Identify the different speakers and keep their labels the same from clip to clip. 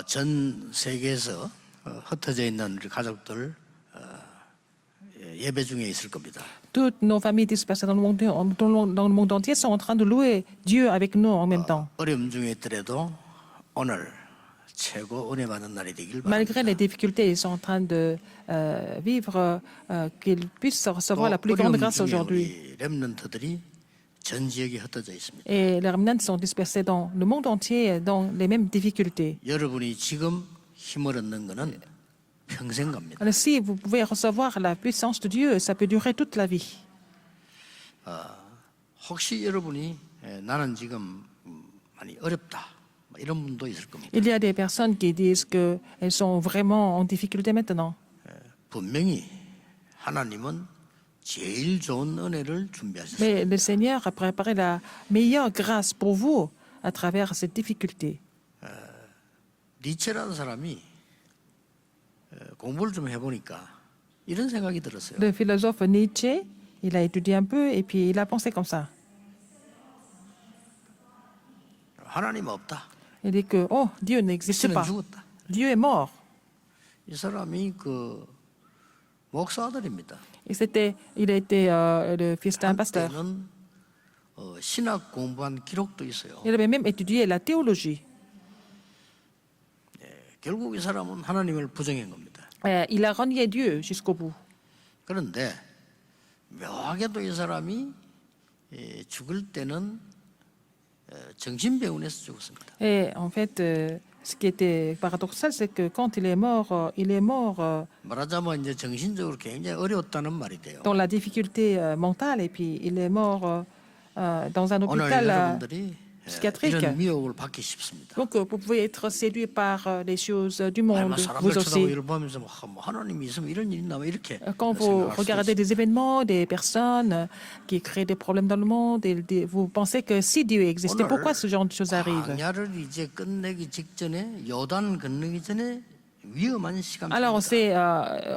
Speaker 1: 전 세계에서 흩어져 있는 우리 가족들 예배 중에 있을 겁니다.
Speaker 2: Toutes nos familles dispersées dans le monde entier sont en train de louer Dieu avec nous en même temps.
Speaker 1: 어려움 중에 있더라도 오늘 최고 은혜 받는 날이 되길
Speaker 2: Malgré
Speaker 1: 바랍니다.
Speaker 2: les difficultés, ils sont en train de vivre, qu'ils puissent recevoir la plus grande
Speaker 1: 어려움
Speaker 2: grâce
Speaker 1: 중에
Speaker 2: aujourd'hui.
Speaker 1: 우리 렘넌트들이 전 지역에 흩어져 있습니다.
Speaker 2: Et les remnants sont dispersés dans le monde entier dans les mêmes difficultés.
Speaker 1: 여러분이 지금 힘을 얻는 것은 평생 갑니다.
Speaker 2: Alors, si vous pouvez recevoir la puissance de Dieu, ça peut durer toute la vie.
Speaker 1: 혹시 여러분이 나는 지금 많이 어렵다 뭐 이런 분도 있을 겁니다.
Speaker 2: Il y a des personnes qui disent qu'elles sont vraiment en difficulté maintenant.
Speaker 1: 분명히 하나님은 제일 좋은 은혜를 준비하셨어요.
Speaker 2: Mais le Seigneur a préparé la meilleure grâce pour vous à travers cette difficulté.
Speaker 1: 니체라는 사람이 공부를 좀 해보니까 이런 생각이 들었어요.
Speaker 2: Le philosophe Nietzsche, il a étudié un peu et puis il a pensé comme ça.
Speaker 1: 하나님 없다.
Speaker 2: Il dit que, oh, Dieu n'existe
Speaker 1: 신은
Speaker 2: pas.
Speaker 1: 죽었다.
Speaker 2: Dieu est mort.
Speaker 1: 이 사람이 그 목사 아들입니다.
Speaker 2: Et il a été le fils d'un pasteur.
Speaker 1: 한때는 신학 공부한 기록도 있어요.
Speaker 2: Il avait même étudié la théologie.
Speaker 1: 결국 이 사람은 하나님을 부정한 겁니다.
Speaker 2: Il a renié Dieu jusqu'au bout.
Speaker 1: 그런데 묘하게도 이 사람이 죽을 때는 정신병원에서 죽었습니다.
Speaker 2: Et en fait, ce qui était paradoxal, c'est que quand il est mort
Speaker 1: 말하자면 이제 정신적으로 굉장히 어려웠다는 말이 돼요.
Speaker 2: dans la difficulté mentale et puis il est mort dans un
Speaker 1: 오늘
Speaker 2: hôpital
Speaker 1: 여러분들이
Speaker 2: psychiatrique.
Speaker 1: 이런 미혹을 받기 쉽습니다.
Speaker 2: Donc, vous pouvez être séduit par les choses du monde,
Speaker 1: 아마 사람들
Speaker 2: vous
Speaker 1: 쳐다보고
Speaker 2: aussi.
Speaker 1: 이걸 보면서 뭐 하나님이 있으면 이런 일이 있나 뭐 이렇게
Speaker 2: Quand vous
Speaker 1: 생각할 수
Speaker 2: regardez
Speaker 1: 있어요.
Speaker 2: des événements, des personnes qui créent des problèmes dans le monde, vous pensez que si Dieu existait, pourquoi ce genre de choses arrive?
Speaker 1: 광야를 이제 끝내기 직전에 요단 건너기 전에 위험한
Speaker 2: Alors,
Speaker 1: 시간입니다.
Speaker 2: c'est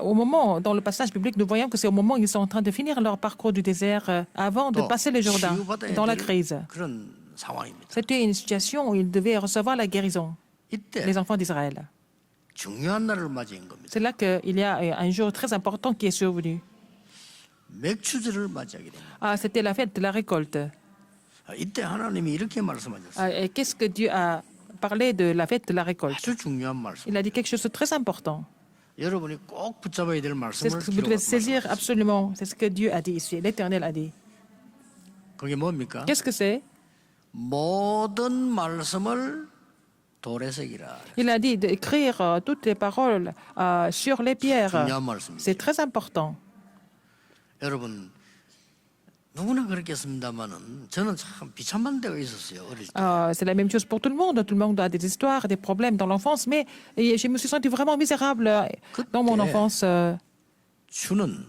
Speaker 2: au moment, dans le passage biblique, nous voyons que c'est au moment où ils sont en train de finir leur parcours du désert avant de passer le Jourdain,
Speaker 1: 치유받아야
Speaker 2: dans la
Speaker 1: 될
Speaker 2: crise.
Speaker 1: 그런 상황입니다.
Speaker 2: C'était une situation où ils devaient recevoir la guérison,
Speaker 1: 이때
Speaker 2: les enfants d'Israël.
Speaker 1: 중요한 날을 맞이한 겁니다.
Speaker 2: C'est là qu'il y a un jour très important qui est survenu.
Speaker 1: 맥추절을 맞이하게 됩니다.
Speaker 2: C'était la fête de la récolte.
Speaker 1: 이때 하나님이 이렇게 말씀하셨어요.
Speaker 2: Et qu'est-ce que Dieu a parlé de la fête de la récolte?
Speaker 1: 아주 중요한 말씀.
Speaker 2: Il a dit quelque chose de très important.
Speaker 1: 여러분이 꼭 붙잡아야 될
Speaker 2: C'est ce
Speaker 1: 말씀을
Speaker 2: que vous devez
Speaker 1: 기록하고
Speaker 2: saisir
Speaker 1: 말씀하셨어요.
Speaker 2: absolument. C'est ce que Dieu a dit ici, l'Éternel a dit.
Speaker 1: 그게 뭡니까?
Speaker 2: Qu'est-ce que c'est?
Speaker 1: 모든 말씀을 돌에 새기라.
Speaker 2: Il a dit d'écrire toutes les paroles sur les pierres.
Speaker 1: 중요한 말씀입니다.
Speaker 2: C'est très important.
Speaker 1: 여러분 누구나 그렇겠습니다만은 저는 참 비참한 때가 있었어요. 어릴 때.
Speaker 2: C'est la même chose pour tout le monde. Tout le monde a des histoires, des problèmes dans l'enfance. Mais je me suis senti vraiment misérable dans mon enfance.
Speaker 1: 주는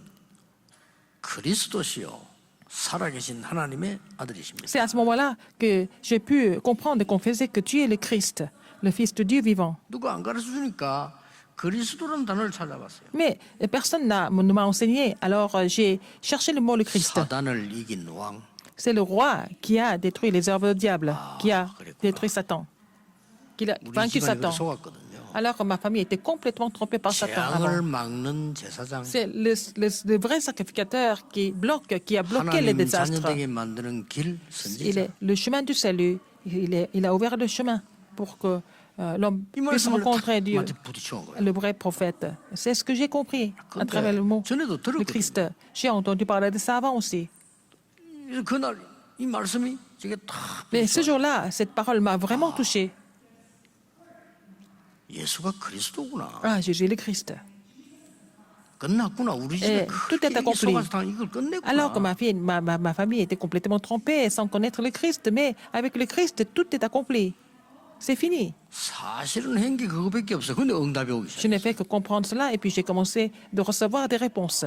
Speaker 1: 그리스도시요 살아계신 하나님의 아들이십니다.
Speaker 2: C'est à ce moment-là que j'ai pu comprendre et confesser que tu es le Christ, le Fils de Dieu vivant.
Speaker 1: 누가 안 가르쳐 주니까 그리스도라는 단어를 찾아봤어요.
Speaker 2: Mais personne ne m'a enseigné. Alors j'ai cherché le mot le Christ.
Speaker 1: 사단을 이긴 왕.
Speaker 2: C'est le roi qui a détruit les œuvres du diable, qui a détruit Satan, qui a
Speaker 1: 우리
Speaker 2: vaincu
Speaker 1: 집안이
Speaker 2: Satan.
Speaker 1: 속았거든요.
Speaker 2: Alors que ma famille était complètement trompée par Satan
Speaker 1: 재앙을
Speaker 2: avant.
Speaker 1: 막는 제사장.
Speaker 2: C'est le vrai sacrificateur qui a bloqué les
Speaker 1: 하나님
Speaker 2: désastres.
Speaker 1: 자녀되게 만드는 길
Speaker 2: Il
Speaker 1: 선지자.
Speaker 2: est le chemin du salut. Il a ouvert le chemin pour que l'homme
Speaker 1: 이
Speaker 2: puisse
Speaker 1: 말씀을
Speaker 2: rencontrer Dieu,
Speaker 1: 탁 부딪혀온 거예요.
Speaker 2: le vrai prophète. C'est ce que j'ai compris à travers le mot,
Speaker 1: 전에도
Speaker 2: le
Speaker 1: 들었거든요.
Speaker 2: Christ. J'ai entendu parler de ça avant aussi.
Speaker 1: 그날 이 말씀이 제게 탁
Speaker 2: Mais ce
Speaker 1: 부딪혀요.
Speaker 2: jour-là, cette parole m'a vraiment touché.
Speaker 1: 예수가 그리스도구나.
Speaker 2: Ah, Jésus est le Christ.
Speaker 1: 끝났구나. 우리 집에
Speaker 2: tout est
Speaker 1: 크게
Speaker 2: accompli.
Speaker 1: 속아서 당 이걸 끝냈구나.
Speaker 2: Alors que ma famille était complètement trompée sans connaître le Christ, mais avec le Christ, tout est accompli. C'est fini.
Speaker 1: 사실은 한 게 그거밖에 없어요. 근데 응답이 오기
Speaker 2: Je
Speaker 1: 시작해요.
Speaker 2: n'ai fait que comprendre cela et puis j'ai commencé de recevoir des réponses.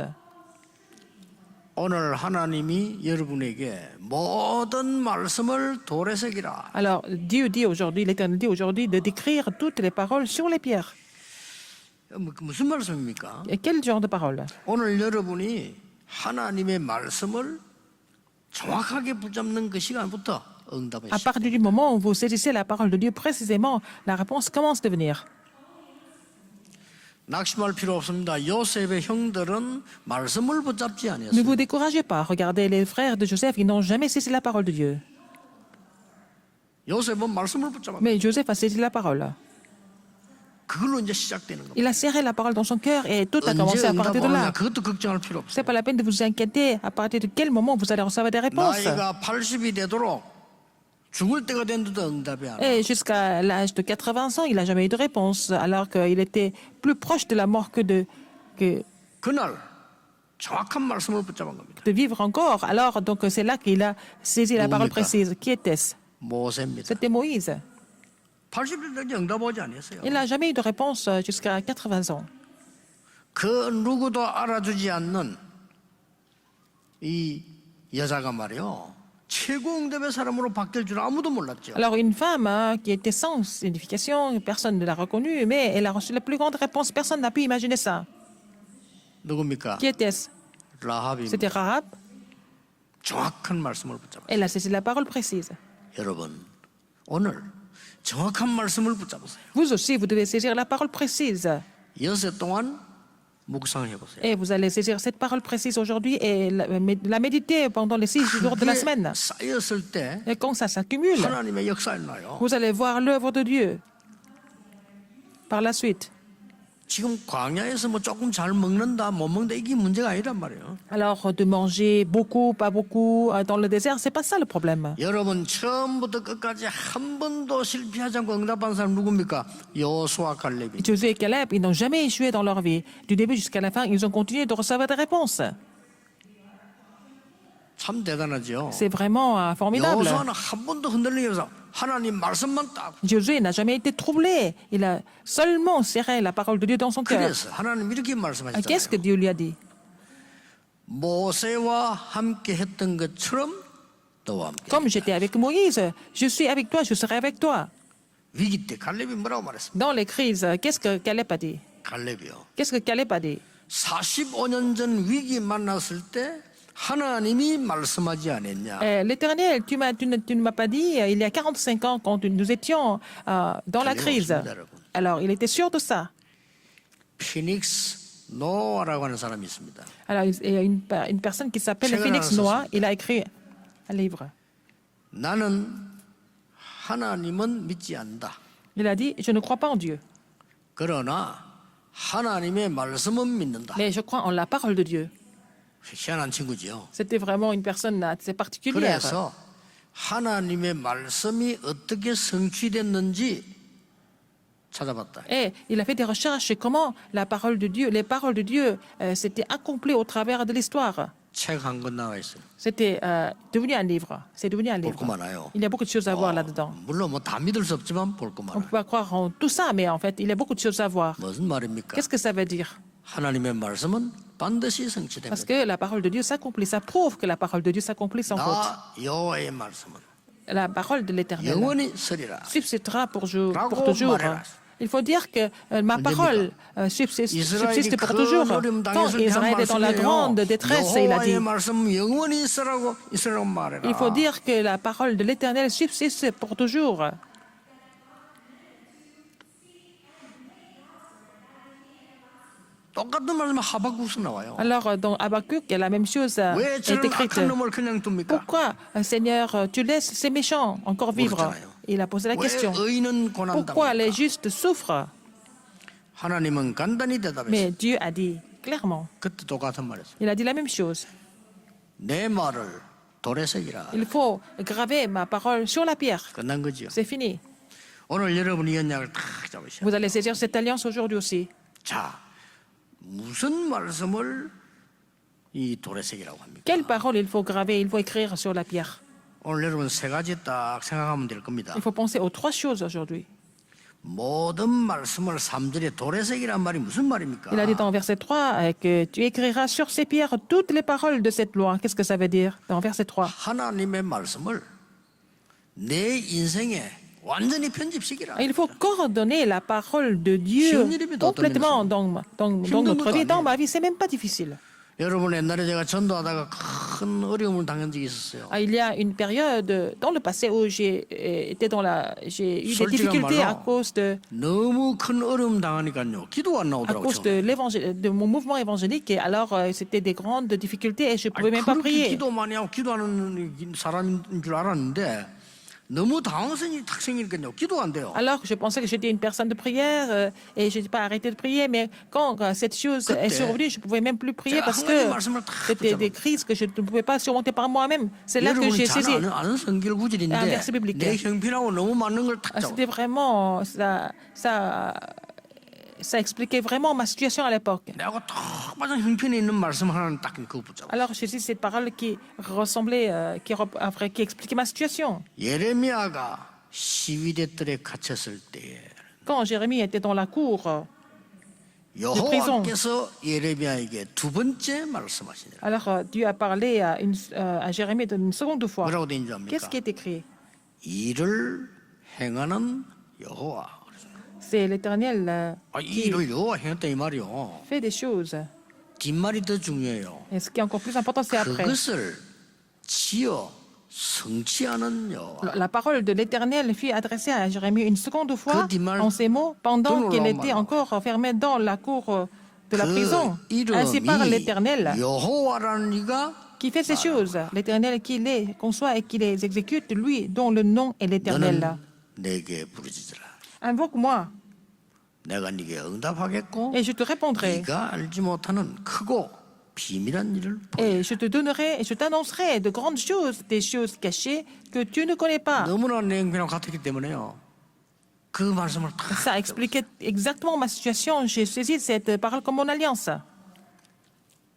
Speaker 1: 오늘 하나님이 여러분에게 모든 말씀을 돌에 새기라.
Speaker 2: Alors, Dieu dit aujourd'hui, l'Éternel dit aujourd'hui de décrire toutes les paroles sur les pierres.
Speaker 1: 무슨 말씀입니까?
Speaker 2: Et quel genre de paroles?
Speaker 1: 오늘 여러분이 하나님의 말씀을 정확하게 붙잡는 그 시간부터 응답은
Speaker 2: À partir du moment où vous saisissez la parole de Dieu précisément, la réponse commence à venir.
Speaker 1: 낙심할 필요 없습니다. 요셉의 형들은 말씀을 붙잡지
Speaker 2: Ne
Speaker 1: 아니했어요.
Speaker 2: vous découragez pas. Regardez les frères de Joseph, ils n'ont jamais saisi la parole de Dieu.
Speaker 1: 요셉은 말씀을 붙잡았어요.
Speaker 2: Mais Joseph a saisi la parole.
Speaker 1: 그걸로 이제 시작되는 겁니다.
Speaker 2: Il a serré la parole dans son cœur et tout a commencé
Speaker 1: 언제
Speaker 2: à partir de
Speaker 1: 응답 오느냐
Speaker 2: là.
Speaker 1: 그것도 걱정할 필요
Speaker 2: C'est
Speaker 1: 없어요.
Speaker 2: pas la peine de vous inquiéter à partir de quel moment vous allez recevoir des réponses.
Speaker 1: 나이가 80이 되도록 죽을 때가 됐는데도 응답이 안 와.
Speaker 2: Et jusqu'à l'âge de 80 ans, il n'a jamais eu de réponse, alors qu'il était plus proche de la mort que
Speaker 1: 그날 정확한 말씀을 붙잡은 겁니다.
Speaker 2: de vivre encore. Alors, donc, c'est là qu'il a saisi la parole
Speaker 1: 누굽니까?
Speaker 2: précise. Qui était-ce?
Speaker 1: 모세입니다.
Speaker 2: C'était Moïse.
Speaker 1: 80일 때까지 응답 오지 아니었어요.
Speaker 2: Il n'a jamais eu de réponse jusqu'à 80 ans.
Speaker 1: 그 누구도 알아주지 않는 이 여자가 말이요. 최고 응답의 사람으로 바뀔 줄 아무도 몰랐죠.
Speaker 2: Alors, une femme qui était sans signification, personne ne l'a reconnue, mais elle a reçu la plus grande réponse. Personne n'a pu imaginer ça.
Speaker 1: 누굽니까?
Speaker 2: Qui était-ce?
Speaker 1: 라합입니다.
Speaker 2: C'était Rahab.
Speaker 1: 정확한 말씀을 붙잡았어요.
Speaker 2: Elle a saisi la parole précise.
Speaker 1: 여러분, 오늘 정확한 말씀을 붙잡으세요.
Speaker 2: Vous aussi, vous devez saisir la parole précise.
Speaker 1: 여세 동안 묵상해 보세요.
Speaker 2: Et vous allez saisir cette parole précise aujourd'hui et la méditer pendant les 6 jours de la
Speaker 1: 그게
Speaker 2: semaine.
Speaker 1: 쌓였을 때
Speaker 2: Et quand ça s'accumule,
Speaker 1: 하나님의 역사 일어나요.
Speaker 2: vous allez voir l'œuvre de Dieu par la suite.
Speaker 1: 지금 광야에서 뭐 조금 잘 먹는다 못 먹는다 이게 문제가 아니란 말이에요.
Speaker 2: Alors, de manger beaucoup, pas beaucoup dans le désert, c'est pas ça le problème.
Speaker 1: 여러분 처음부터 끝까지 한 번도 실패하지 않고 응답한 사람 누굽니까? 여호수아 갈렙이.
Speaker 2: Josué et Caleb, ils n'ont jamais échoué dans leur vie. Du début jusqu'à la fin, ils ont continué de recevoir des réponses.
Speaker 1: 참 대단하죠.
Speaker 2: C'est vraiment formidable.
Speaker 1: 여호수아는 한 번도 흔들리지 않아서 하나님 말씀만 딱.
Speaker 2: Josué n'a jamais été troublé. Il a seulement serré la parole de Dieu dans son cœur.
Speaker 1: 그래서 하나님 이렇게
Speaker 2: Qu'est-ce que
Speaker 1: 말씀하셨잖아요.
Speaker 2: Dieu lui a dit?
Speaker 1: 모세와 함께 했던 것처럼 너와 함께.
Speaker 2: Comme j'étais avec Moïse, je suis avec toi, je serai avec toi.
Speaker 1: 위기 때 갈렙이 뭐라고 말했습니까?
Speaker 2: Dans les crises, qu'est-ce que Caleb a dit?
Speaker 1: 갈렙이요.
Speaker 2: Qu'est-ce que Caleb a dit?
Speaker 1: 45년 전 위기 만났을 때 하나님이 말씀하지 않았냐?
Speaker 2: L'Éternel, tu ne m'as pas dit, il y a 45 ans, quand nous étions dans la crise. Alors, il était sûr de ça.
Speaker 1: 피닉스 노아라고 하는 사람이 있습니다.
Speaker 2: Alors, il y a une personne qui s'appelle
Speaker 1: 책을
Speaker 2: Phoenix
Speaker 1: 하나
Speaker 2: Noah,
Speaker 1: 썼습니다.
Speaker 2: il a écrit un livre.
Speaker 1: 나는 하나님은 믿지 않는다.
Speaker 2: Il a dit, je ne crois pas en Dieu,
Speaker 1: 그러나 하나님의 말씀은 믿는다.
Speaker 2: mais je crois en la parole de Dieu.
Speaker 1: 희한한 친구지요.
Speaker 2: C'était vraiment une personne assez particulière.
Speaker 1: 그래서 하나님의 말씀이 어떻게 성취됐는지 찾아봤다.
Speaker 2: Et il a fait des recherches sur comment la parole de Dieu, les paroles de Dieu s'étaient accomplies au travers de l'histoire.
Speaker 1: 책 한 권 나와 있어요.
Speaker 2: C'était devenu un livre. C'est devenu un
Speaker 1: 볼
Speaker 2: livre.
Speaker 1: 거 많아요.
Speaker 2: Il y a beaucoup de choses à voir là-dedans.
Speaker 1: 물론 뭐 다 믿을 수 없지만 볼 거
Speaker 2: On ne
Speaker 1: 많아요.
Speaker 2: peut pas croire en tout ça, mais en fait, il y a beaucoup de choses à voir.
Speaker 1: 무슨 말입니까?
Speaker 2: Qu'est-ce que ça veut dire?
Speaker 1: 하나님의 말씀은 반드시
Speaker 2: Parce
Speaker 1: 성취됩니다.
Speaker 2: que la parole de Dieu s'accomplit. Ça prouve que la parole de Dieu s'accomplit sans faute.
Speaker 1: 나 여호와의 말씀은
Speaker 2: La parole de l'Éternel
Speaker 1: 영원히 서리라.
Speaker 2: subsistera pour
Speaker 1: Rago
Speaker 2: toujours.
Speaker 1: 말해라.
Speaker 2: Il faut dire que ma parole subsiste
Speaker 1: 이스라엘이
Speaker 2: pour
Speaker 1: 큰
Speaker 2: toujours.
Speaker 1: 어려움
Speaker 2: Quand
Speaker 1: 당했을 때 한
Speaker 2: Israël est dans la grande
Speaker 1: 말씀이에요.
Speaker 2: détresse, il a dit,
Speaker 1: 여호와의 말씀 영원히 있으라고 이스라엘 말해라.
Speaker 2: il faut dire que la parole de l'Éternel subsiste pour toujours.
Speaker 1: 똑같은 말씀 하박국에서 나와요.
Speaker 2: Alors, dans Habakkuk, la même chose
Speaker 1: 왜
Speaker 2: est
Speaker 1: 저런
Speaker 2: écrite.
Speaker 1: 악한 놈을 그냥 둡니까?
Speaker 2: Pourquoi, Seigneur, tu laisses ces méchants encore vivre?
Speaker 1: 그렇잖아요.
Speaker 2: Il a posé la
Speaker 1: 왜
Speaker 2: question.
Speaker 1: 의인은
Speaker 2: Pourquoi les
Speaker 1: 고난당합니까?
Speaker 2: justes souffrent?
Speaker 1: 하나님은 간단히 대답했어요.
Speaker 2: Mais Dieu a dit clairement,
Speaker 1: 그때 똑같은 말했어요.
Speaker 2: il a dit la même chose.
Speaker 1: 내 말을 돌에 새기라.
Speaker 2: Il faut graver ma parole sur la pierre.
Speaker 1: 끝난 거지요.
Speaker 2: C'est fini.
Speaker 1: 오늘 여러분이 이 언약을 딱 잡으셔.
Speaker 2: Vous allez saisir cette alliance aujourd'hui aussi.
Speaker 1: 자, 무슨 말씀을 이 돌에 새기라고 합니까?
Speaker 2: Quelle parole il faut graver, il faut écrire sur la pierre?
Speaker 1: 오늘 여러분 세 가지 딱 생각하면 될 겁니다.
Speaker 2: Il faut penser aux 3 choses aujourd'hui.
Speaker 1: 모든 말씀을 3절에 돌에 새기란 말이 무슨 말입니까?
Speaker 2: Il a dit dans verset 3 que tu écriras sur ces pierres toutes les paroles de cette loi. Qu'est-ce que ça veut dire dans verset 3?
Speaker 1: 하나님의 말씀을 내 인생에 완전히 편집시키라.
Speaker 2: Il faut coordonner la parole de Dieu complètement dans notre vie. Dans ma vie, c'est même pas difficile.
Speaker 1: 여러분 옛날에 제가 전도하다가 큰 어려움을 당한 적이 있었어요.
Speaker 2: Il y a une période dans le passé où j'ai eu des difficultés à cause
Speaker 1: 너무 큰 어려움 당하니까요. 기도가 안
Speaker 2: à
Speaker 1: 나오더라고요.
Speaker 2: cause de mon mouvement évangélique. Et alors, c'était des grandes difficultés et je ne pouvais même pas
Speaker 1: 그렇게
Speaker 2: prier.
Speaker 1: 기도 많이 하고 기도하는 사람인 줄 알았는데 너무 당황성이 탁 생기니까요. 기도가 안 돼요.
Speaker 2: Alors que je pensais que j'étais une personne de prière et je n'ai pas arrêté de prier, mais quand cette chose est survenue, je ne pouvais même plus prier parce que c'était des crises que je ne pouvais pas surmonter par moi-même. C'est là que j'ai saisi
Speaker 1: 아는 성경 구절인데
Speaker 2: un verset biblique.
Speaker 1: 내 형편하고 너무 맞는 걸 탁 잡아.
Speaker 2: C'était vraiment ça expliquait vraiment ma situation à l'époque.
Speaker 1: 내가 딱 맞은 형편에 있는 말씀 하나는 딱 그거 붙잡아.
Speaker 2: Alors j'ai saisi cette parole qui ressemblait, qui expliquait ma situation.
Speaker 1: 예레미야가 시위대 뜰에 갇혔을 때에
Speaker 2: Quand Jérémie était dans la cour,
Speaker 1: 여호와께서 예레미야에게 두 번째 말씀하시니라.
Speaker 2: alors Dieu a parlé à Jérémie une seconde fois.
Speaker 1: 뭐라고 돼 있는지
Speaker 2: Qu'est-ce
Speaker 1: 압니까?
Speaker 2: qui est écrit?
Speaker 1: 일을 행하는 여호와.
Speaker 2: C'est l'Éternel
Speaker 1: 이
Speaker 2: qui
Speaker 1: 일을 여호와 행했다 이 말이요.
Speaker 2: fait des choses.
Speaker 1: 뒷말이 더 중요해요.
Speaker 2: Et ce qui est encore plus important, c'est après.
Speaker 1: 그것을 지어 성취하는 여호와.
Speaker 2: La parole de l'Éternel fut adressée à Jérémie une seconde fois
Speaker 1: 그 뒷말
Speaker 2: en ces mots, pendant qu'il
Speaker 1: 들어오란
Speaker 2: était
Speaker 1: 말이야.
Speaker 2: encore enfermé dans la cour de la prison.
Speaker 1: 그
Speaker 2: Ainsi parle l'Éternel
Speaker 1: 여호와라는 이가
Speaker 2: qui fait ces choses. L'Éternel qui les conçoit et qui les exécute, lui dont le nom est l'Éternel.
Speaker 1: 너는 내게 부르짖으라.
Speaker 2: Invoque-moi
Speaker 1: 내가 네게 응답하겠고
Speaker 2: et je te répondrai.
Speaker 1: 네가 알지 못하는 크고 비밀한 일을 보여.
Speaker 2: Et je te donnerai et je t'annoncerai de grandes choses, des choses cachées que tu ne connais pas.
Speaker 1: 너무나 내 형편하고 같았기 때문에요. 그 말씀을 다
Speaker 2: Ça expliquait exactement ma situation. J'ai saisi cette parole comme mon alliance.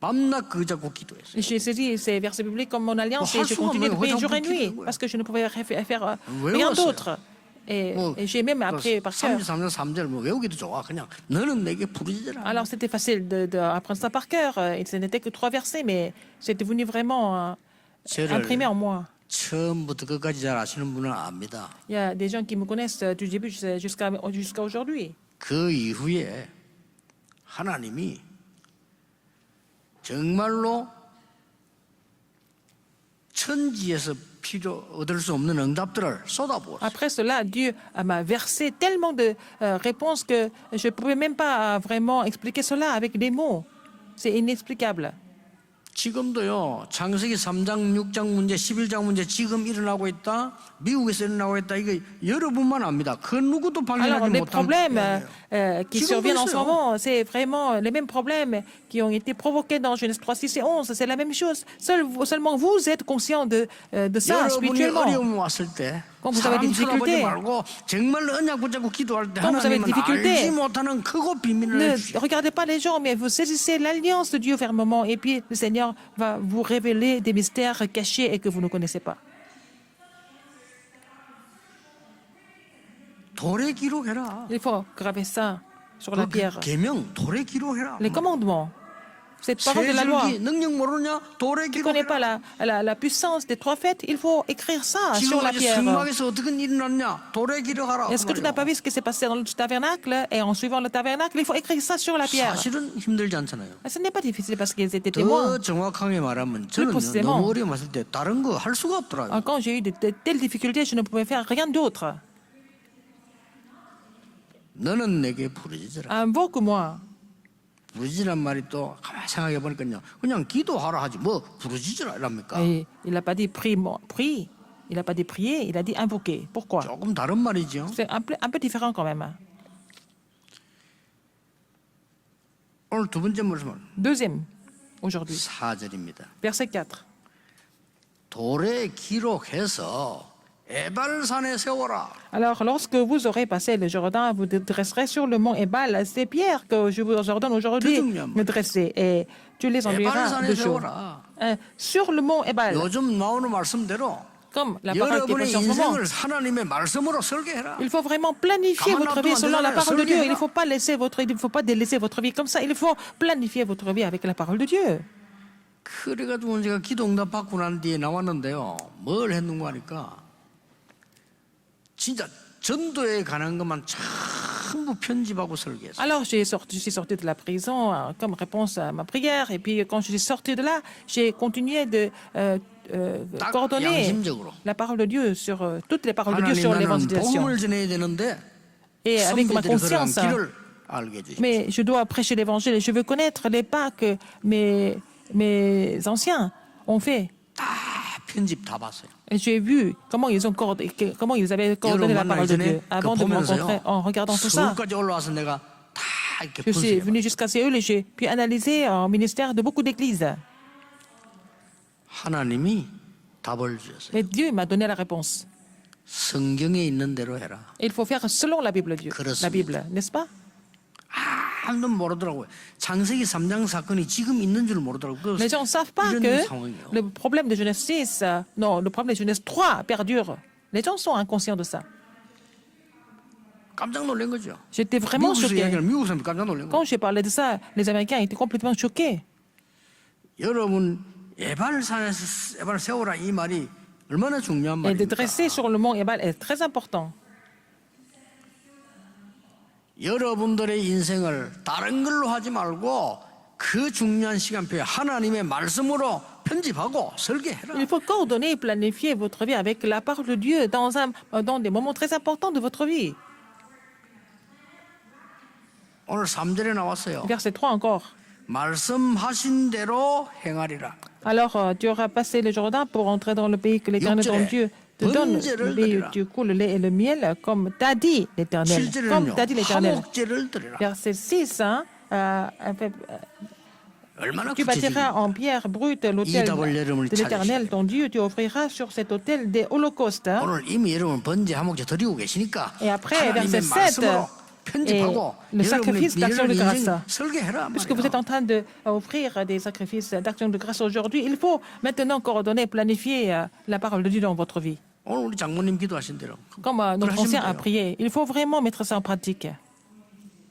Speaker 1: 밤낮 그 잡고 기도했어요.
Speaker 2: J'ai saisi ces versets bibliques comme mon alliance
Speaker 1: 뭐
Speaker 2: et j'ai
Speaker 1: 할 수가
Speaker 2: continué de
Speaker 1: 없네요.
Speaker 2: prier
Speaker 1: 그냥
Speaker 2: jour et
Speaker 1: 뭐
Speaker 2: nuit
Speaker 1: 기도하는 거야.
Speaker 2: parce que je ne pouvais faire
Speaker 1: 왜
Speaker 2: rien
Speaker 1: 외웠어요?
Speaker 2: d'autre. Et j'ai même appris par cœur.
Speaker 1: 33년 3절 뭐 외우기도 좋아. 그냥 너는 내게 부르짖으라.
Speaker 2: Alors c'était facile d'apprendre ça par cœur. Et ce n'était que 3 versets, mais c'est devenu vraiment imprimé en moi.
Speaker 1: 처음부터 끝까지 잘 아시는 분은 압니다.
Speaker 2: Il y a des gens qui me connaissent du début jusqu'à aujourd'hui.
Speaker 1: 그 이후에 하나님이 정말로 천지에서 얻을 수 없는 응답들을 쏟아부었어요.
Speaker 2: Après cela, Dieu m'a versé tellement de réponses que je ne pouvais même pas vraiment expliquer cela avec des mots. C'est inexplicable.
Speaker 1: 지금도요. 창세기 3장, 6장 문제, 11장 문제 지금 일어나고 있다. 미국에서 일어나고 있다. 이거 여러분만 압니다. 그 누구도
Speaker 2: Alors,
Speaker 1: 발견하지
Speaker 2: les
Speaker 1: 못한
Speaker 2: problèmes qui
Speaker 1: 지금도
Speaker 2: surviennent en ce
Speaker 1: 있어요.
Speaker 2: moment, c'est vraiment les mêmes problèmes qui ont été provoqués dans Genèse 3, 6 et 11. C'est la même chose. Seulement vous êtes conscient de ça
Speaker 1: 여러분이
Speaker 2: spirituellement.
Speaker 1: 어려움 왔을 때
Speaker 2: Quand vous avez des
Speaker 1: 사람 쳐다보지
Speaker 2: difficultés,
Speaker 1: 말고 정말 언약 붙잡고 기도할 때
Speaker 2: Quand vous avez des
Speaker 1: 하나님은
Speaker 2: difficultés,
Speaker 1: 알지 못하는 크고 비밀을
Speaker 2: Ne
Speaker 1: 해주시오.
Speaker 2: regardez pas les gens, mais vous saisissez l'alliance de Dieu fermement. Et puis le Seigneur va vous révéler des mystères cachés et que vous ne connaissez pas.
Speaker 1: 돌에 기록해라.
Speaker 2: Il faut graver ça sur la pierre.
Speaker 1: 계명 돌에 기록해라.
Speaker 2: Les commandements, cette parole de la loi.
Speaker 1: 세줄기 능력 모르냐? 돌에
Speaker 2: Tu ne connais pas
Speaker 1: 기록해라.
Speaker 2: la puissance des 3 fêtes, il faut écrire ça
Speaker 1: 지금
Speaker 2: sur la
Speaker 1: 아직
Speaker 2: pierre.
Speaker 1: 성막에서 어떻게 일어났냐? 돌에 기록하라.
Speaker 2: Est-ce que tu n'as pas vu ce qui s'est passé dans le tabernacle? Et en suivant le tabernacle, il faut écrire ça sur la pierre.
Speaker 1: 사실은 힘들지 않잖아요.
Speaker 2: Ce n'est pas difficile parce qu'ils étaient témoins.
Speaker 1: 더 정확하게 말하면 저는
Speaker 2: précisément.
Speaker 1: 너무 어려움 왔을 때 다른 거 할 수가 없더라고요.
Speaker 2: Quand j'ai eu de telles difficultés, je ne pouvais faire rien d'autre.
Speaker 1: 너는 내게 부르짖으라.
Speaker 2: Invoque-moi.
Speaker 1: 부르짖으란 말이 또 가만히 생각해 보니까요. 그냥 기도하라 하지 뭐 부르짖으라 이랍니까?
Speaker 2: Et il n'a pas dit prie. Il n'a pas dit prier, il a dit invoquer. Pourquoi?
Speaker 1: 조금 다른 말이죠.
Speaker 2: C'est un peu différent quand même.
Speaker 1: 오늘 두 번째 말씀은
Speaker 2: Deuxième, aujourd'hui,
Speaker 1: 4절입니다.
Speaker 2: verset 4.
Speaker 1: 돌에 기록해서 에발산에 세워라.
Speaker 2: Alors, lorsque vous aurez passé le Jourdain, vous dresserez sur le mont Ebal ces pierres que je vous ordonne aujourd'hui de dresser, et tu les enduiras de
Speaker 1: 에발산에
Speaker 2: chaux.
Speaker 1: 세워라.
Speaker 2: Sur le mont Ebal,
Speaker 1: 요즘 나오는 말씀대로
Speaker 2: comme la parole qui est
Speaker 1: 여러분의
Speaker 2: passée en ce moment,
Speaker 1: 인생을 하나님의 말씀으로 설계해라.
Speaker 2: il faut vraiment planifier votre vie selon la parole de Dieu. Il ne faut pas délaisser votre vie comme ça. Il faut planifier votre vie avec la parole de Dieu.
Speaker 1: 그래가지고 제가 기도 응답 받고 난 뒤에 나왔는데요. 뭘 했는가 하니까 진짜 전도에 관한 것만 전부 편집하고 설계했어요.
Speaker 2: Alors, je suis sorti de la prison comme réponse à ma prière. Et puis, quand je suis sorti de là, j'ai continué de
Speaker 1: 딱
Speaker 2: coordonner
Speaker 1: 양심적으로.
Speaker 2: la parole de Dieu sur toutes les paroles de Dieu
Speaker 1: 하나님
Speaker 2: sur
Speaker 1: 나는
Speaker 2: l'évangélisation.
Speaker 1: 복음을 전해야 되는데
Speaker 2: Et avec ma
Speaker 1: 선배들이 걸어간
Speaker 2: conscience,
Speaker 1: 길을 알게 해주십시오.
Speaker 2: mais je dois prêcher l'évangile et je veux connaître les pas que mes anciens ont fait.
Speaker 1: 다 편집 다 봤어요.
Speaker 2: Et j'ai vu comment ils avaient coordonné la parole de Dieu. Avant de me rencontrer, en regardant tout ça,
Speaker 1: 서울까지 올라와서 내가 다 이렇게
Speaker 2: je suis
Speaker 1: 분석해.
Speaker 2: venu jusqu'à Séoul et j'ai pu analyser en ministère de beaucoup d'églises.
Speaker 1: 하나님이 답을 주셨어요.
Speaker 2: Mais Dieu m'a donné la réponse.
Speaker 1: 성경에 있는 대로 해라.
Speaker 2: Il faut faire selon la Bible, la Bible, n'est-ce pas?
Speaker 1: 아무도 모르더라고요. 창세기 3장 사건이 지금 있는 줄 모르더라고요.
Speaker 2: Les gens ne savent pas
Speaker 1: 이런
Speaker 2: que
Speaker 1: 상황이에요.
Speaker 2: le problème de Genèse 6, non, le problème de Genèse 3 perdure. Les gens sont inconscients de ça.
Speaker 1: 깜짝 놀란 거죠.
Speaker 2: J'étais vraiment
Speaker 1: 미국에서
Speaker 2: choqué.
Speaker 1: 이야기하면 미국 사람들 깜짝 놀란 거예요.
Speaker 2: Quand j'ai parlé de ça, les Américains étaient complètement choqués.
Speaker 1: 여러분 에발 세워라 이 말이 얼마나 중요한
Speaker 2: Et de
Speaker 1: 말입니까?
Speaker 2: dresser sur le mont Ebal est très important.
Speaker 1: 여러분들의 인생을 다른 걸로 하지 말고 그 중요한 시간표에 하나님의 말씀으로 편집하고 설계해라.
Speaker 2: Il faut coordonner et planifier votre vie avec la parole de Dieu dans des moments très importants de votre vie.
Speaker 1: 오늘 3절에 나왔어요.
Speaker 2: Verset 3 encore.
Speaker 1: 말씀하신 대로 행하리라.
Speaker 2: Alors, tu auras passé le Jourdain pour entrer dans le pays que l'Éternel ton Dieu te donne, le pays où tu coules le lait et le miel, comme t'a dit l'Éternel. Comme t'a dit l'Éternel.
Speaker 1: 화목제를 드리라.
Speaker 2: Verset 6,
Speaker 1: 얼마나
Speaker 2: tu bâtiras
Speaker 1: 구체적입니까?
Speaker 2: en pierre brute l'autel de l'Éternel ton Dieu, tu offriras sur cet autel des holocaustes.
Speaker 1: 오늘 이미 여러분 번제 화목제 드리고 계시니까
Speaker 2: Et après,
Speaker 1: 하나님의
Speaker 2: verset 7,
Speaker 1: 말씀으로 편집하고
Speaker 2: le sacrifice d'action de grâce.
Speaker 1: 설계해라
Speaker 2: Puisque vous êtes en train d'offrir des sacrifices d'action de grâce aujourd'hui, il faut maintenant coordonner, planifier la parole de Dieu dans votre vie.
Speaker 1: 오늘 우리 장모님 기도하신 대로
Speaker 2: Comme notre ancien a
Speaker 1: 돼요.
Speaker 2: prié, il faut vraiment mettre ça en pratique.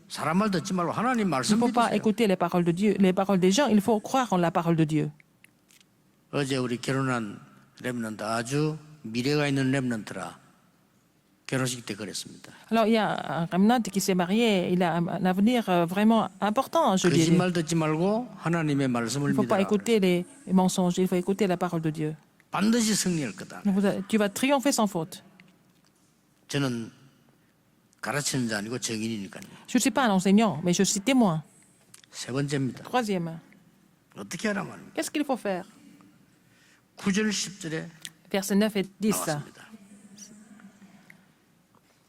Speaker 1: 사람 말 듣지 말고 하나님
Speaker 2: Il ne
Speaker 1: 말씀
Speaker 2: faut pas
Speaker 1: 믿으세요.
Speaker 2: écouter les paroles de Dieu, les paroles des gens, il faut croire en la parole de Dieu.
Speaker 1: 어제 우리 결혼한 렘넌트 아주 미래가 있는 렘넌트라 결혼식 때 그랬습니다.
Speaker 2: Alors, il y a un remnant qui s'est marié, il a un avenir vraiment important, je dirais.
Speaker 1: 거짓말 듣지 말고 하나님의 말씀을
Speaker 2: Il ne faut pas
Speaker 1: 믿어라.
Speaker 2: écouter les mensonges, il faut écouter la parole de Dieu.
Speaker 1: 반드시 승리할 거다.
Speaker 2: Tu vas triompher sans faute.
Speaker 1: 저는 가르치는 자 아니고 정인이니까요.
Speaker 2: Je ne suis pas un enseignant, mais je suis témoin.
Speaker 1: 세 번째입니다.
Speaker 2: Troisième,
Speaker 1: 어떻게 하라 말입니까?
Speaker 2: qu'est-ce qu'il faut faire?
Speaker 1: 9절 10절에
Speaker 2: Versets 9 et 10.
Speaker 1: 나왔습니다.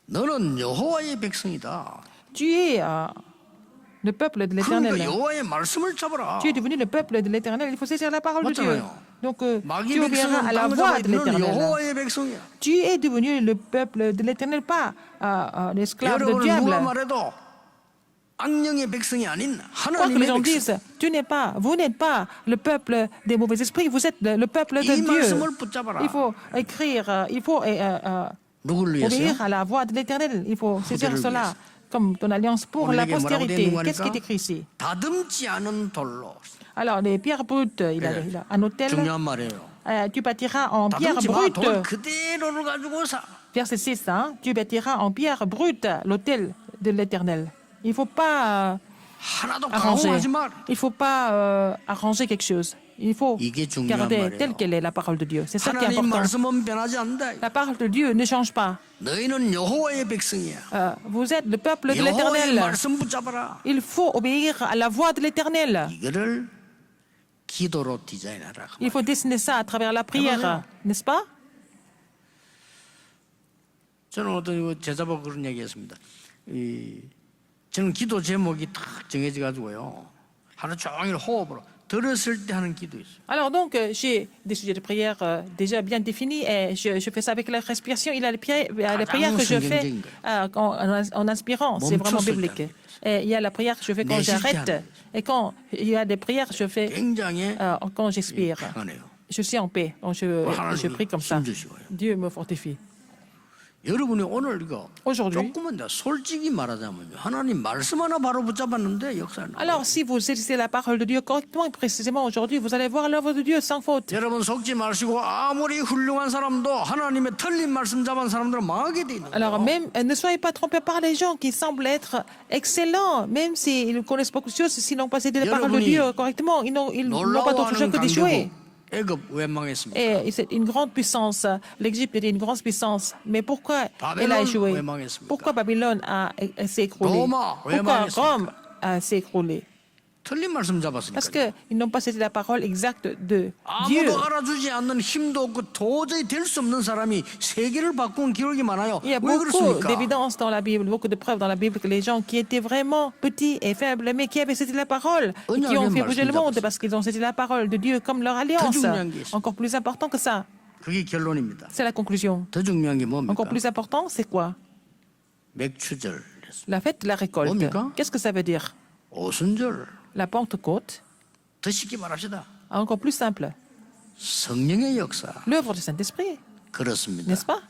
Speaker 1: 너는 여호와의 백성이다.
Speaker 2: Tu es le peuple de
Speaker 1: 그러니까
Speaker 2: l'Éternel.
Speaker 1: 여호와의 말씀을 잡아라.
Speaker 2: Tu es devenu le peuple de l'Éternel, il faut saisir la parole de Dieu.
Speaker 1: 맞잖아요.
Speaker 2: Donc,
Speaker 1: 마귀
Speaker 2: tu obéiras
Speaker 1: 백성은
Speaker 2: à la
Speaker 1: 땅을
Speaker 2: voix
Speaker 1: 잡아야
Speaker 2: de
Speaker 1: 너는
Speaker 2: l'Éternel.
Speaker 1: 여호와의 백성이야.
Speaker 2: Tu es devenu le peuple de l'Éternel, pas l'esclave du
Speaker 1: 여러분은 누가
Speaker 2: diable.
Speaker 1: 말해도 악령의 백성이 아닌
Speaker 2: Quoi que les gens
Speaker 1: 하나님의
Speaker 2: disent,
Speaker 1: 백성.
Speaker 2: vous n'êtes pas le peuple des mauvais esprits, vous êtes le peuple de
Speaker 1: 이
Speaker 2: Dieu.
Speaker 1: 말씀을 붙잡아라.
Speaker 2: Il faut écrire, il faut
Speaker 1: 누구를 위해서요?
Speaker 2: obéir à la voix de l'Éternel. Il faut saisir
Speaker 1: 후대를
Speaker 2: cela
Speaker 1: 위해서.
Speaker 2: comme ton alliance pour
Speaker 1: 오늘
Speaker 2: la
Speaker 1: 이게 뭐라고 돼
Speaker 2: postérité.
Speaker 1: 있는
Speaker 2: Qu'est-ce qui est
Speaker 1: 거니까?
Speaker 2: écrit ici?
Speaker 1: 다듬지 않은 돌로.
Speaker 2: Alors, les pierres brutes, il a un hôtel.
Speaker 1: 중요한 말이에요.
Speaker 2: Tu bâtiras en pierre
Speaker 1: 다듬지 마. 돌
Speaker 2: brute.
Speaker 1: 그대로를 가지고 사.
Speaker 2: Verset 6, tu bâtiras en pierre brute l'autel de l'Éternel. Il ne faut pas
Speaker 1: 하나도
Speaker 2: arranger.
Speaker 1: 강화하지 마.
Speaker 2: Il ne faut pas arranger quelque chose. Il faut
Speaker 1: 이게 중요한
Speaker 2: garder
Speaker 1: 말이에요.
Speaker 2: telle qu'elle est la parole de Dieu. C'est ça qui est
Speaker 1: 하나님
Speaker 2: important.
Speaker 1: 말씀은 변하지 않는다.
Speaker 2: La parole de Dieu ne change pas.
Speaker 1: 너희는 여호와의 백성이야.
Speaker 2: Vous êtes le peuple de
Speaker 1: 여호와의
Speaker 2: l'Éternel.
Speaker 1: 말씀 붙잡아라.
Speaker 2: Il faut obéir à la voix de l'Éternel.
Speaker 1: 이거를 기도로 디자인하라.
Speaker 2: Il faut dessiner ça à travers la prière, n'est-ce pas?
Speaker 1: 저는 어떤 제자보고 그런 얘기했습니다. 저는 기도 제목이 딱 정해져 가지고요. 하루 종일 호흡으로 들었을 때 하는 기도 있어요.
Speaker 2: Alors donc, j'ai des sujets de prière déjà bien définis et je fais ça avec la respiration. Il y a les prières que je fais en inspirant, c'est vraiment biblique. Et il y a la prière que je fais quand j'arrête. Et quand il y a des prières que je fais
Speaker 1: 굉장히
Speaker 2: quand j'expire.
Speaker 1: 편해요.
Speaker 2: Je suis en paix quand je prie comme ça. Dieu me fortifie.
Speaker 1: 여러분이 오늘 이거
Speaker 2: Aujourd'hui.
Speaker 1: 조금만 더 솔직히 말하자면 하나님 말씀 하나 바로 붙잡았는데 역사는
Speaker 2: Alors, si vous saisissez la parole de Dieu correctement et précisément aujourd'hui, vous allez voir l'œuvre de Dieu sans faute.
Speaker 1: 여러분 속지 마시고 아무리 훌륭한 사람도 하나님의 틀린 말씀 잡은 사람들은 망하게 돼 있는
Speaker 2: Alors,
Speaker 1: 거예요.
Speaker 2: même, ne soyez pas trompés par les gens qui semblent être excellents, même s'ils connaissent beaucoup de choses, s'ils n'ont pas saisi la parole de Dieu correctement, ils n'ont pas d'autre chose
Speaker 1: 놀라워하는
Speaker 2: que d'échouer.
Speaker 1: 강대국 애굽 왜 망했습니까?
Speaker 2: Et c'est une grande puissance. L'Égypte était une grande puissance. Mais pourquoi elle a échoué? Pourquoi Babylone s'est écroulée? Pourquoi Rome s'est écroulée?
Speaker 1: 틀린 말씀
Speaker 2: Parce
Speaker 1: 잡았으니까.
Speaker 2: qu'ils n'ont pas saisi la parole exacte de Dieu.
Speaker 1: 아무도 알아주지 않는 힘도 없고 도저히 될 수 없는 사람이 세계를 바꾼 기록이 많아요.
Speaker 2: Il y a
Speaker 1: 왜
Speaker 2: beaucoup
Speaker 1: 그렇습니까?
Speaker 2: d'évidences dans la Bible, beaucoup de preuves dans la Bible que les gens qui étaient vraiment petits et faibles, mais qui avaient saisi la parole, et qui ont fait bouger le monde parce qu'ils ont saisi la parole de Dieu comme leur alliance. Encore plus important que ça,
Speaker 1: 그게 결론입니다.
Speaker 2: c'est la conclusion.
Speaker 1: 더 중요한 게 뭡니까?
Speaker 2: Encore plus important, c'est quoi?
Speaker 1: 맥추절,
Speaker 2: La fête de la récolte.
Speaker 1: 뭡니까?
Speaker 2: Qu'est-ce que ça veut dire?
Speaker 1: 오순절.
Speaker 2: La Pentecôte.
Speaker 1: 더 쉽게 말합시다.
Speaker 2: Encore plus simple.
Speaker 1: 성령의 역사.
Speaker 2: L'œuvre du Saint-Esprit,
Speaker 1: 그렇습니다.
Speaker 2: n'est-ce pas?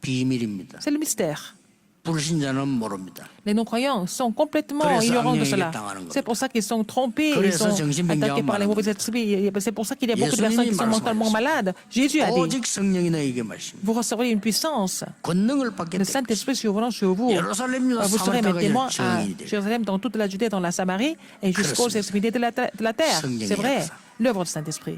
Speaker 1: 비밀입니다.
Speaker 2: C'est le mystère.
Speaker 1: 불신자는 모릅니다.
Speaker 2: Les non-croyants sont complètement
Speaker 1: 그래서
Speaker 2: ignorants de
Speaker 1: 악령에게
Speaker 2: cela.
Speaker 1: 당하는 겁니다.
Speaker 2: C'est pour ça qu'ils sont trompés, ils
Speaker 1: 그래서
Speaker 2: sont
Speaker 1: 정신병자가
Speaker 2: attaqués par les mauvais
Speaker 1: 많은
Speaker 2: esprits. C'est pour ça qu'il y a beaucoup de
Speaker 1: 예수님이
Speaker 2: personnes qui sont mentalement
Speaker 1: 말씀하셨어요.
Speaker 2: malades. Jésus a dit,
Speaker 1: 오직 성령이 너에게 말씀.
Speaker 2: vous recevrez une puissance.
Speaker 1: 권능을 받게
Speaker 2: Le
Speaker 1: 될
Speaker 2: Saint-Esprit survenant sur vous.
Speaker 1: 예루살렘이나
Speaker 2: Vous serez mes
Speaker 1: 사마리아가
Speaker 2: témoins à
Speaker 1: 정인이 되리라.
Speaker 2: Jérusalem, dans toute la Judée, dans la Samarie et jusqu'aux
Speaker 1: 그렇습니다.
Speaker 2: extrémités de la terre.
Speaker 1: 성령의
Speaker 2: C'est vrai,
Speaker 1: 역사.
Speaker 2: l'œuvre du Saint-Esprit.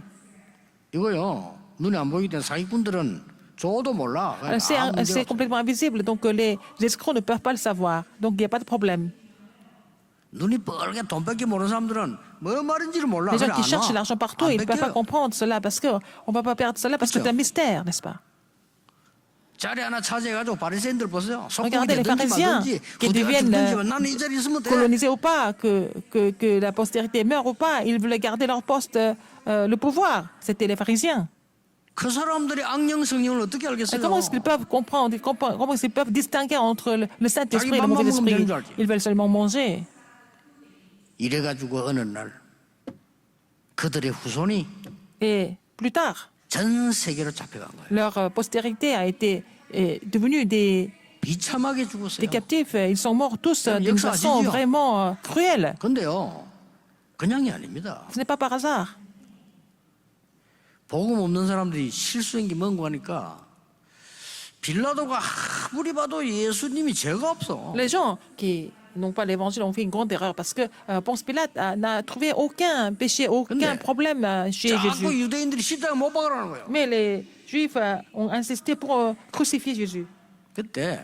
Speaker 1: 이거요. 눈에 안 보이기 때문에 사기꾼들은 줘도 몰라.
Speaker 2: Alors, C'est complètement invisible, donc les escrocs ne peuvent pas le savoir. Donc il n'y a pas de problème.
Speaker 1: 눈이 뻘게 돈밖에 모르는 사람들은 뭐 말인지를 몰라.
Speaker 2: Les gens
Speaker 1: 그래
Speaker 2: qui
Speaker 1: 안
Speaker 2: cherchent
Speaker 1: 와.
Speaker 2: l'argent partout,
Speaker 1: 안
Speaker 2: ils ne peuvent pas
Speaker 1: 뺏겨요.
Speaker 2: comprendre cela parce qu'on ne va pas perdre cela parce que c'est un mystère, n'est-ce pas?
Speaker 1: 자리 하나 차지해가지고 바리새인들 보세요.
Speaker 2: Regardez les pharisiens qui deviennent
Speaker 1: 나는 이 자리 있으면 돼.
Speaker 2: colonisés ou pas, que la postérité meure ou pas, ils voulaient garder leur poste, le pouvoir. C'était les pharisiens.
Speaker 1: 그 사람들이 악령 성령을 어떻게
Speaker 2: Et
Speaker 1: 알겠어요?
Speaker 2: comment est-ce qu'ils peuvent comprendre, comment est-ce qu'ils peuvent distinguer entre le Saint-Esprit et le mauvais esprit? Ils veulent seulement manger.
Speaker 1: 이래가지고 어느 날 그들의 후손이
Speaker 2: Et plus tard,
Speaker 1: 전 세계로 잡혀간 거예요.
Speaker 2: leur postérité a été devenue des
Speaker 1: 비참하게 죽었어요.
Speaker 2: captifs. Ils sont morts tous d'une
Speaker 1: 역사
Speaker 2: façon
Speaker 1: 아시죠?
Speaker 2: vraiment cruelle.
Speaker 1: 근데요, 그냥이 아닙니다.
Speaker 2: Ce n'est pas par hasard.
Speaker 1: 복음 없는 사람들이 실수한 게 뭔가 하니까 빌라도가 아무리 봐도 예수님이 죄가 없어.
Speaker 2: Les gens qui n'ont pas l'évangile ont fait une grande erreur parce que Ponce Pilate n'a trouvé aucun péché, aucun
Speaker 1: 근데
Speaker 2: problème chez
Speaker 1: 자꾸
Speaker 2: Jésus.
Speaker 1: 유대인들이 십자가 못 박으라는 거예요.
Speaker 2: Mais les Juifs ont insisté pour crucifier Jésus.
Speaker 1: 그때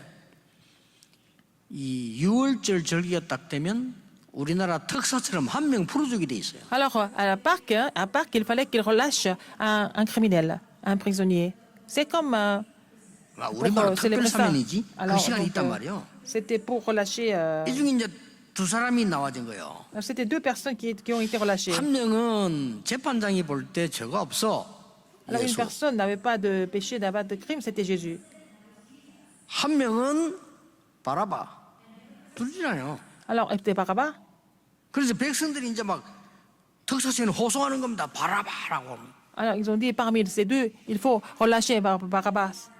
Speaker 1: 이 유월절 절기가 딱 되면 우리나라 특사처럼 한 명 풀어주게 돼 있어요.
Speaker 2: Alors, à Pâques, il fallait qu'il relâche un criminel, un prisonnier. C'est comme
Speaker 1: 우리말로
Speaker 2: célébrer ça.
Speaker 1: 특별사면이지. 그
Speaker 2: Alors,
Speaker 1: 시간이
Speaker 2: donc,
Speaker 1: 있단 말이에요.
Speaker 2: c'était pour relâcher.
Speaker 1: 이 중에 이제 두 사람이 나와진 거예요.
Speaker 2: C'était deux personnes qui ont été relâchées.
Speaker 1: 한 명은 재판장이 볼 때 죄가 없어.
Speaker 2: Alors, une
Speaker 1: 예수.
Speaker 2: personne n'avait pas de péché, n'avait pas de crime, c'était Jésus.
Speaker 1: 한 명은 바라바. 둘이잖아요.
Speaker 2: Alors, c'était Barabbas.
Speaker 1: 그래서 백성들이 이제 막 특사시는 호소하는 겁니다. 바라바라고.
Speaker 2: Alors, ils ont dit parmi ces deux, il faut relâcher Barabbas,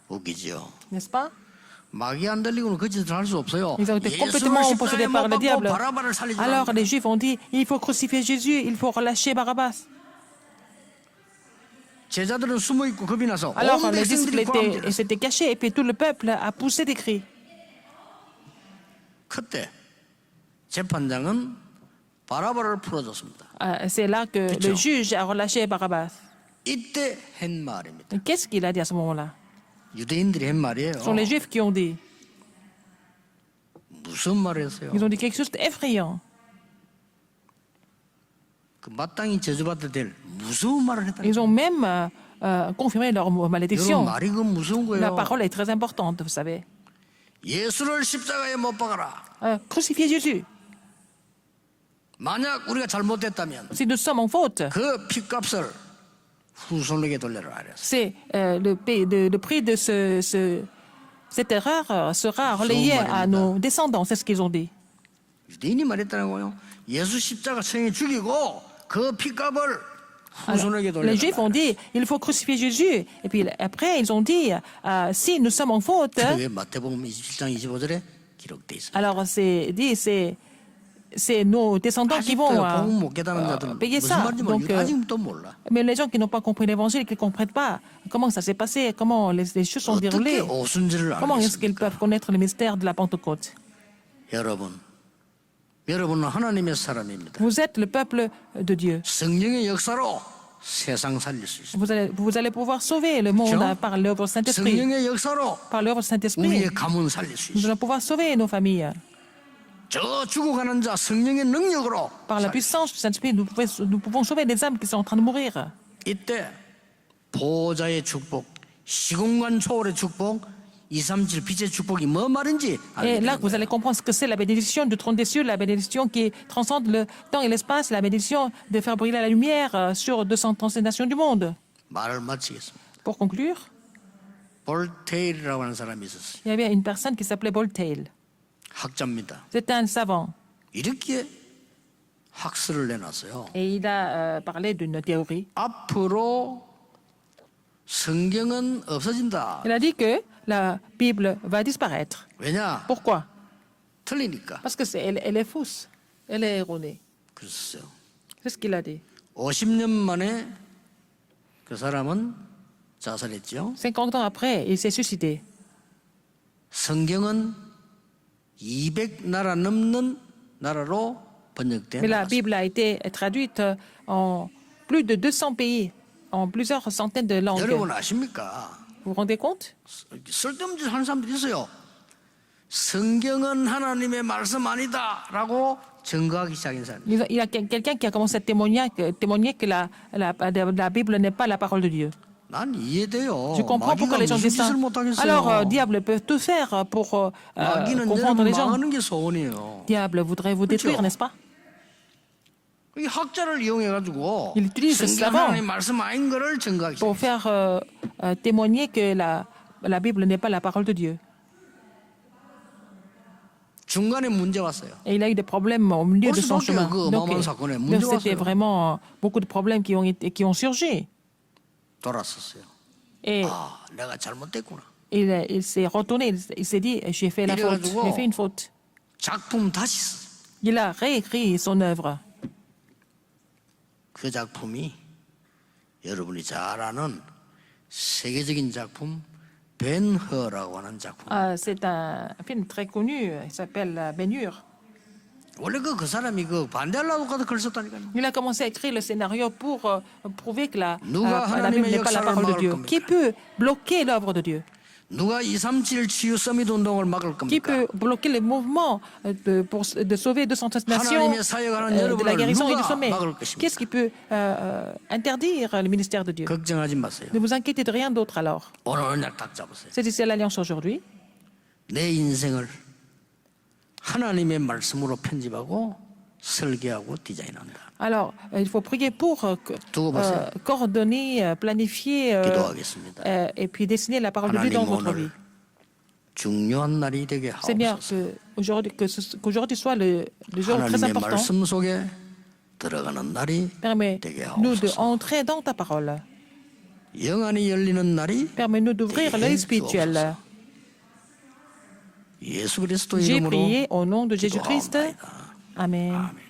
Speaker 1: 웃기죠.
Speaker 2: n'est-ce pas?
Speaker 1: 마귀 안 들리고는 그 짓을 할 수 없어요.
Speaker 2: Ils ont été
Speaker 1: 예수를
Speaker 2: complètement
Speaker 1: 십자가에
Speaker 2: possédés
Speaker 1: 못
Speaker 2: par le
Speaker 1: 박고
Speaker 2: diable.
Speaker 1: 바라바를 살리지
Speaker 2: Alors,
Speaker 1: 않는다.
Speaker 2: les Juifs ont dit, il faut crucifier Jésus, il faut relâcher Barabbas.
Speaker 1: 제자들은 숨어 있고 겁이 나서
Speaker 2: Alors,
Speaker 1: 온
Speaker 2: les disciples
Speaker 1: 백성들이
Speaker 2: s'étaient cachés et puis tout le peuple a poussé des cris.
Speaker 1: 그때 재판장은 바라바를 풀어줬습니다.
Speaker 2: C'est là que
Speaker 1: 그쵸.
Speaker 2: le juge a relâché Barabbas.
Speaker 1: 이때 한 말입니다.
Speaker 2: Et qu'est-ce qu'il a dit à ce moment-là?
Speaker 1: 유대인들이 한 말이에요.
Speaker 2: Ce sont les Juifs qui ont dit.
Speaker 1: 무슨 말을 했어요?
Speaker 2: Ils ont dit quelque chose d'effrayant.
Speaker 1: 그 마땅히 저주받아야 될 무서운 말을 했다.
Speaker 2: Ils ont même confirmé leur
Speaker 1: 여러분
Speaker 2: malédiction.
Speaker 1: 말이 그 무서운
Speaker 2: La
Speaker 1: 거예요.
Speaker 2: parole est très importante, vous savez.
Speaker 1: 예수를 십자가에 못 박아라.
Speaker 2: Crucifiez Jésus.
Speaker 1: 만약 우리가 잘못했다면
Speaker 2: Si nous sommes en faute,
Speaker 1: 그 피값을 후손에게 돌려라 그랬어.
Speaker 2: c'est le prix de cette erreur sera relayé à nos descendants. C'est ce qu'ils ont dit.
Speaker 1: 유대인이 말했다는 거예요. 예수 십자가 성에 죽이고 그 피값을 후손에게
Speaker 2: Les Juifs ont
Speaker 1: 돌려달라.
Speaker 2: dit, il faut crucifier Jésus. Et puis après, ils ont dit, si nous sommes en faute,
Speaker 1: 그게 마태복음 27장 25절에 기록돼 있습니다.
Speaker 2: alors c'est nos descendants qui vont
Speaker 1: 아직도 복음 못 깨닫는 자들은
Speaker 2: payer
Speaker 1: 무슨
Speaker 2: ça.
Speaker 1: 말인지
Speaker 2: Donc,
Speaker 1: 모르겠 아직도 몰라.
Speaker 2: mais les gens qui n'ont pas compris l'évangile, qui ne comprennent pas comment ça s'est passé, comment les choses sont
Speaker 1: 어떻게
Speaker 2: déroulées,
Speaker 1: 오순절을
Speaker 2: comment est-ce qu'ils
Speaker 1: 알겠습니까?
Speaker 2: peuvent connaître le mystère de la Pentecôte.
Speaker 1: 여러분은 하나님의 사람입니다.
Speaker 2: Vous êtes le peuple de Dieu.
Speaker 1: 성령의 역사로 세상 살릴 수 있습니다.
Speaker 2: Vous allez pouvoir sauver le monde
Speaker 1: 그렇죠?
Speaker 2: par l'œuvre du Saint-Esprit.
Speaker 1: 성령의 역사로
Speaker 2: Par l'œuvre du Saint-Esprit,
Speaker 1: 우리의 가문 살릴 수
Speaker 2: nous
Speaker 1: 있습니다.
Speaker 2: allons pouvoir sauver nos familles.
Speaker 1: 저 죽어가는 자 성령의 능력으로
Speaker 2: Par la puissance du Saint-Esprit, nous pouvons sauver des âmes qui sont en train de mourir.
Speaker 1: 이때 보호자의 축복, 시공간 초월의 축복, 237 빛의 축복이 뭐 말인지 알게
Speaker 2: Et là,
Speaker 1: 되는
Speaker 2: vous
Speaker 1: 거예요.
Speaker 2: allez comprendre ce que c'est la bénédiction du trône des cieux, la bénédiction qui transcende le temps et l'espace, la bénédiction de faire briller la lumière sur 230 nations du monde.
Speaker 1: 말을 마치겠습니다.
Speaker 2: Pour conclure,
Speaker 1: 볼테일이라고 하는 사람이 있었어요.
Speaker 2: il y avait une personne qui s'appelait Voltaire.
Speaker 1: 학자입니다.
Speaker 2: C'était un savant.
Speaker 1: 이렇게 학설을 내놨어요.
Speaker 2: Et il a parlé d'une théorie.
Speaker 1: 앞으로 성경은 없어진다.
Speaker 2: Il a dit que la Bible va disparaître.
Speaker 1: 왜냐?
Speaker 2: Pourquoi?
Speaker 1: 틀리니까.
Speaker 2: Parce que elle est fausse. Elle est erronée.
Speaker 1: 그랬어요.
Speaker 2: C'est ce qu'il a dit.
Speaker 1: 50년 만에 그 사람은 자살했죠.
Speaker 2: 50 ans après, il s'est suicidé.
Speaker 1: 성경은 200나라 넘는 나라로 번역돼
Speaker 2: Mais la
Speaker 1: 나왔어요.
Speaker 2: Bible a été traduite en plus de 200 pays, en plusieurs centaines de langues.
Speaker 1: 여러분 아십니까?
Speaker 2: Vous vous rendez compte?
Speaker 1: 쓸데없는 짓 하는 사람들이 있어요. 성경은 하나님의 말씀 아니다라고 증거하기 시작한 사람.
Speaker 2: Il y a quelqu'un qui a commencé à témoigner que la Bible n'est pas la parole de Dieu.
Speaker 1: 난 이해돼요.
Speaker 2: Je comprends pourquoi
Speaker 1: 마귀가
Speaker 2: les gens
Speaker 1: 무슨
Speaker 2: disent ça.
Speaker 1: 짓을 못하겠어요.
Speaker 2: Alors, diable peut tout faire pour
Speaker 1: 마귀는
Speaker 2: confondre
Speaker 1: 여러분
Speaker 2: les gens.
Speaker 1: 망하는 게 소원이에요.
Speaker 2: Diable voudrait vous détruire,
Speaker 1: 그렇죠.
Speaker 2: n'est-ce pas?
Speaker 1: 이 학자를 이용해가지고
Speaker 2: Il utilise ce
Speaker 1: 성경
Speaker 2: savant
Speaker 1: 하나님 말씀 아닌 거를 증거하기
Speaker 2: pour
Speaker 1: 시작해요.
Speaker 2: faire témoigner que la Bible n'est pas la parole de Dieu.
Speaker 1: 중간에 문제 왔어요.
Speaker 2: Et il a eu des problèmes au milieu de son
Speaker 1: 벌써
Speaker 2: chemin.
Speaker 1: 그
Speaker 2: Donc,
Speaker 1: 어마어마한 사건에 문제
Speaker 2: c'était
Speaker 1: 왔어요.
Speaker 2: vraiment beaucoup de problèmes qui ont surgi.
Speaker 1: 돌았었어요.
Speaker 2: Et
Speaker 1: 아, 내가 잘못됐구나.
Speaker 2: il s'est retourné, il s'est dit, j'ai fait la faute,
Speaker 1: 이래가지고
Speaker 2: j'ai fait une faute.
Speaker 1: 작품 다시 써.
Speaker 2: Il a réécrit son œuvre.
Speaker 1: 그 작품이 여러분이 잘 아는 세계적인 작품 벤허라고 하는 작품.
Speaker 2: C'est un film très connu, il s'appelle Ben-Hur.
Speaker 1: 원래 그 사람이 그 반대하려고 가서 글 썼다니까요.
Speaker 2: Il a commencé à écrire le scénario pour prouver que la
Speaker 1: 누가
Speaker 2: Bible n'est pas la
Speaker 1: 하나님의
Speaker 2: parole de
Speaker 1: 역사를
Speaker 2: Dieu.
Speaker 1: 막을
Speaker 2: Qui
Speaker 1: 겁니까?
Speaker 2: peut bloquer l'œuvre de Dieu?
Speaker 1: 누가 237 치유 서밋 운동을 막을
Speaker 2: Qui
Speaker 1: 겁니까?
Speaker 2: peut bloquer le mouvement de sauver 230 nations
Speaker 1: 하나님의 사역하는
Speaker 2: de la
Speaker 1: 여러분을
Speaker 2: guérison et du
Speaker 1: 누가
Speaker 2: sommet?
Speaker 1: 막을 것입니까?
Speaker 2: Qu'est-ce qui peut interdire le ministère de Dieu?
Speaker 1: 걱정하지 마세요.
Speaker 2: Ne vous inquiétez de rien d'autre alors.
Speaker 1: 오늘 언약 딱 잡으세요.
Speaker 2: C'est ici l'Alliance aujourd'hui.
Speaker 1: 내 인생을 하나님의 말씀으로 편집하고 설계하고 디자인한다.
Speaker 2: Alors, il faut prier pour
Speaker 1: 두고 보세요.
Speaker 2: coordonner, planifier
Speaker 1: 기도하겠습니다.
Speaker 2: et puis dessiner la parole de Dieu dans
Speaker 1: 하나님
Speaker 2: votre vie.
Speaker 1: 오늘 중요한 날이 되게
Speaker 2: Seigneur,
Speaker 1: 하옵소서.
Speaker 2: qu'aujourd'hui soit le jour très
Speaker 1: 하나님의
Speaker 2: important.
Speaker 1: 말씀 속에 들어가는 날이 되게
Speaker 2: Permets-nous
Speaker 1: 하옵소서.
Speaker 2: d'entrer dans ta parole.
Speaker 1: 영안이 열리는 날이
Speaker 2: Permets-nous d'ouvrir
Speaker 1: 되게
Speaker 2: l'œil spirituel.
Speaker 1: 주옵소서. 예수 그리스도
Speaker 2: J'ai
Speaker 1: 이름으로
Speaker 2: prié au nom de Jésus-Christ.
Speaker 1: 기도하옵나이다.
Speaker 2: Amen.
Speaker 1: 아멘.